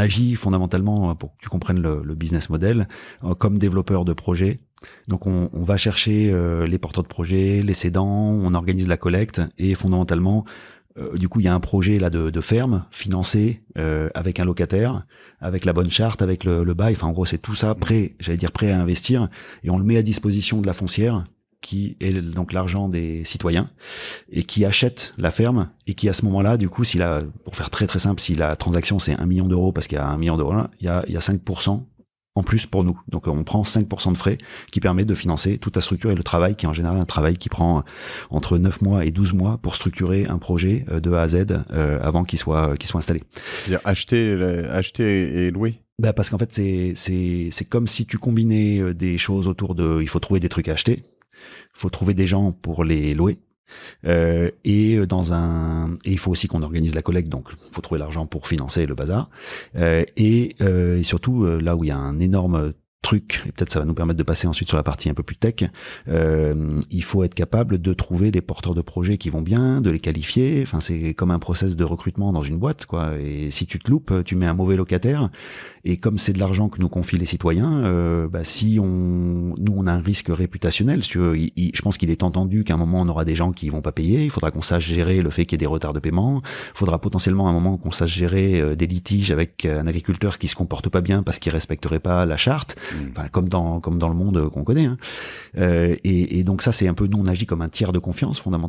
agit fondamentalement, pour que tu comprennes le business model, comme développeur de projet. Donc on va chercher les porteurs de projet, les cédants, on organise la collecte et fondamentalement, du coup il y a un projet là de ferme financé avec un locataire, avec la bonne charte, avec le bail. Enfin en gros c'est tout ça prêt à investir et on le met à disposition de la foncière qui est donc l'argent des citoyens et qui achète la ferme et qui à ce moment-là, du coup, pour faire très très simple, si la transaction c'est 1 million d'euros parce qu'il y a 1 million d'euros là, il y a 5% en plus pour nous. Donc on prend 5% de frais qui permet de financer toute la structure et le travail qui est en général un travail qui prend entre 9 mois et 12 mois pour structurer un projet de A à Z avant qu'il soit installé. C'est-à-dire acheter et louer. Bah parce qu'en fait c'est comme si tu combinais des choses autour de, il faut trouver des trucs à acheter, il faut trouver des gens pour les louer. Et il faut aussi qu'on organise la collecte, donc il faut trouver l'argent pour financer le bazar. Et surtout là où il y a un énorme truc, et peut-être ça va nous permettre de passer ensuite sur la partie un peu plus tech, il faut être capable de trouver des porteurs de projets qui vont bien, de les qualifier. Enfin c'est comme un process de recrutement dans une boîte, quoi. Et si tu te loupes, tu mets un mauvais locataire. Et comme c'est de l'argent que nous confient les citoyens, si nous on a un risque réputationnel. Si tu veux, je pense qu'il est entendu qu'à un moment on aura des gens qui vont pas payer. Il faudra qu'on sache gérer le fait qu'il y ait des retards de paiement. Il faudra potentiellement à un moment qu'on sache gérer des litiges avec un agriculteur qui se comporte pas bien parce qu'il respecterait pas la charte. Enfin, comme dans le monde qu'on connaît. Hein. Et donc ça c'est un peu, nous on agit comme un tiers de confiance fondamentalement.